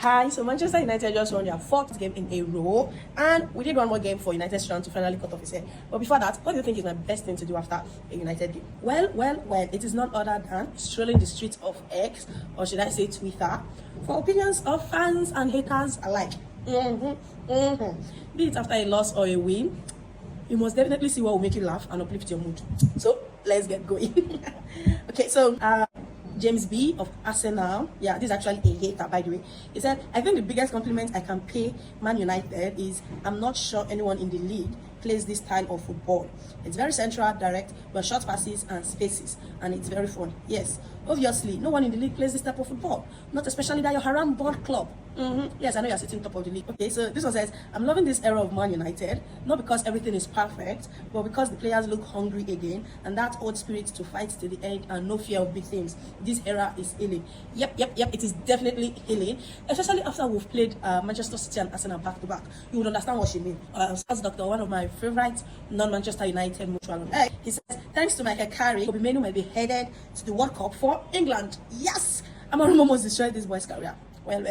Hi, so Manchester United just won their fourth game in a row, and we did one more game for United Strand to finally cut off his head. But before that, what do you think is my best thing to do after a United game? Well, it is none other than strolling the streets of X, or should I say Twitter, for opinions of fans and haters alike. Be it after a loss or a win, you must definitely see what will make you laugh and uplift your mood. So let's get going. Okay, so James B of Arsenal, yeah, this is actually a hater, by the way. He said, I think the biggest compliment I can pay Man United is I'm not sure anyone in the league plays this style of football. It's very central, direct, but short passes and spaces, and it's very fun. Yes, obviously, no one in the league plays this type of football, not especially that your Haram Board club. Yes, I know you're sitting top of the league. Okay, so this one says, I'm loving this era of Man United, not because everything is perfect, but because the players look hungry again, and that old spirit to fight to the end and no fear of big things. This era is healing. Yep, it is definitely healing, especially after we've played Manchester City and Arsenal back to back. You would understand what she means. As Doctor, one of my favorite non-Manchester United mutual. He says, thanks to Michael Carey, Kobe Menu might be headed to the World Cup for England. Yes! Amaru almost destroyed this boy's career. Well,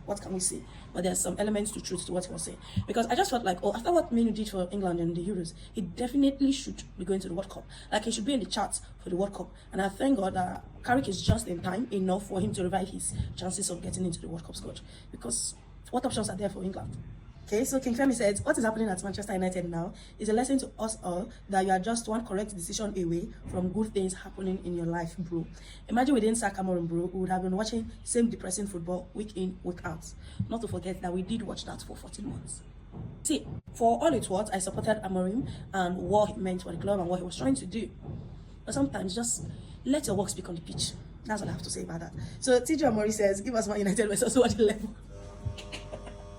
what can we say? But there's some elements to truth to what he was saying. Because I just felt like, after what Menu did for England in the Euros, he definitely should be going to the World Cup. Like, he should be in the charts for the World Cup. And I thank God that Carrick is just in time enough for him to revive his chances of getting into the World Cup squad. Because what options are there for England? Okay, so King Femi says, what is happening at Manchester United now is a lesson to us all that you are just one correct decision away from good things happening in your life, bro. Imagine we didn't sack Amorim, bro. We would have been watching same depressing football week in, week out. Not to forget that we did watch that for 14 months. See, for all it was, I supported Amorim and what he meant for the club and what he was trying to do. But sometimes just let your work speak on the pitch. That's what I have to say about that. So TJ Amori says, give us Man United versus what level.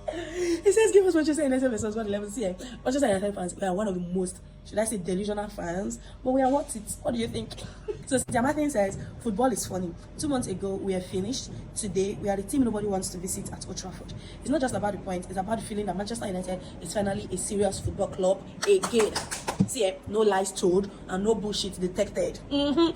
He says, give us Manchester United versus 111. See, Manchester United fans, we are one of the most, should I say, delusional fans, but we are worth it. What do you think? So Jamathan says, football is funny. 2 months ago, we are finished. Today, we are the team nobody wants to visit at Old Trafford. It's not just about the point, it's about the feeling that Manchester United is finally a serious football club again. See, no lies told and no bullshit detected.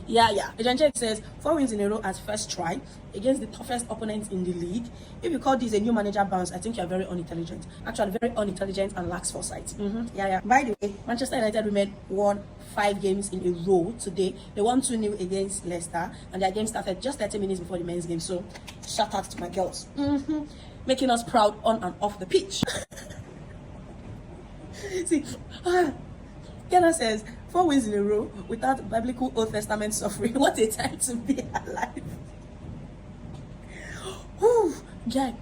Yeah. Ejanche says, 4 wins in a row at first try against the toughest opponents in the league. If you call this a new manager bounce, I think you're very unintelligent. Actually, very unintelligent and lacks foresight. Yeah. By the way, Manchester United women won 5 games in a row today. They won 2-0 against Leicester, and their game started just 30 minutes before the men's game. So, shout out to my girls. Making us proud on and off the pitch. See, Kenna says, 4 wins in a row without biblical Old Testament suffering. What a time to be alive. Yeah,